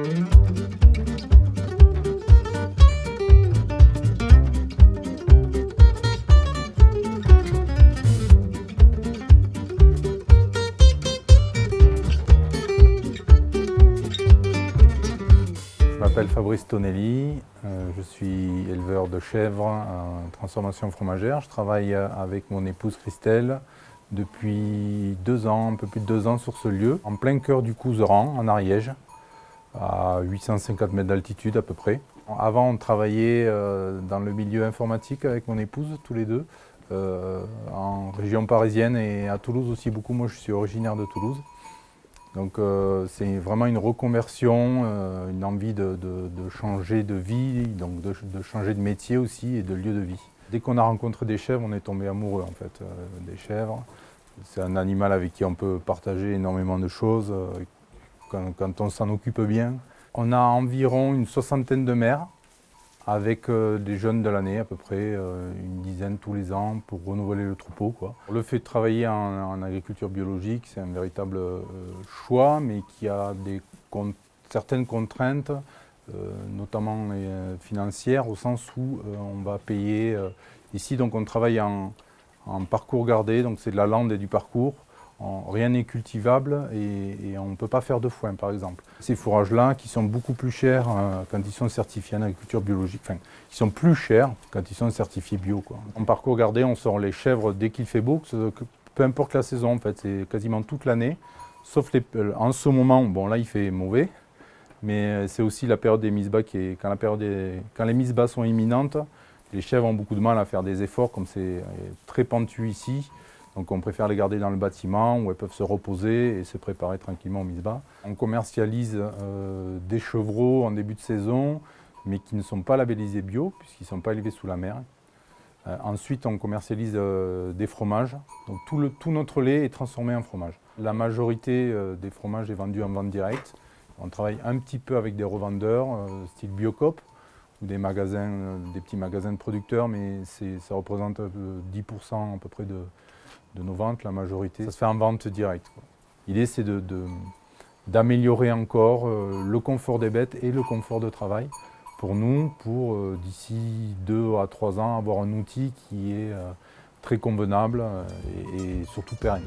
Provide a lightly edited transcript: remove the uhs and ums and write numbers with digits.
Je m'appelle Fabrice Tonelli, je suis éleveur de chèvres en transformation fromagère. Je travaille avec mon épouse Christelle depuis 2 ans, un peu plus de 2 ans sur ce lieu, en plein cœur du Couserans, en Ariège, à 850 mètres d'altitude à peu près. Avant, on travaillait dans le milieu informatique avec mon épouse, tous les deux, en région parisienne et à Toulouse aussi beaucoup. Moi, je suis originaire de Toulouse. Donc c'est vraiment une reconversion, une envie de changer de vie, donc de changer de métier aussi et de lieu de vie. Dès qu'on a rencontré des chèvres, on est tombé amoureux en fait des chèvres. C'est un animal avec qui on peut partager énormément de choses quand on s'en occupe bien. On a environ une 60aine de mères avec des jeunes de l'année, à peu près une dizaine tous les ans pour renouveler le troupeau, quoi. Le fait de travailler en agriculture biologique, c'est un véritable choix, mais qui a certaines contraintes, notamment financières, au sens où on va payer ici. Donc on travaille en parcours gardé, donc c'est de la lande et du parcours. Rien n'est cultivable et on ne peut pas faire de foin par exemple. Ces fourrages-là qui sont beaucoup plus chers quand ils sont certifiés en agriculture biologique, enfin qui sont plus chers quand ils sont certifiés bio, quoi. En parcours gardé, on sort les chèvres dès qu'il fait beau, peu importe la saison en fait, c'est quasiment toute l'année, sauf en ce moment, bon là il fait mauvais, mais c'est aussi la période des mises-bas quand les mises-bas sont imminentes, les chèvres ont beaucoup de mal à faire des efforts comme c'est très pentu ici. Donc on préfère les garder dans le bâtiment où elles peuvent se reposer et se préparer tranquillement aux mises-bas. On commercialise des chevreaux en début de saison, mais qui ne sont pas labellisés bio, puisqu'ils ne sont pas élevés sous la mer. Ensuite, on commercialise des fromages. Donc tout notre lait est transformé en fromage. La majorité des fromages est vendue en vente directe. On travaille un petit peu avec des revendeurs, style Biocoop, ou des magasins, des petits magasins de producteurs, mais ça représente 10% à peu près de nos ventes, la majorité. Ça se fait en vente directe. L'idée, c'est d'améliorer encore le confort des bêtes et le confort de travail pour nous, pour d'ici 2 à 3 ans, avoir un outil qui est très convenable et surtout pérenne.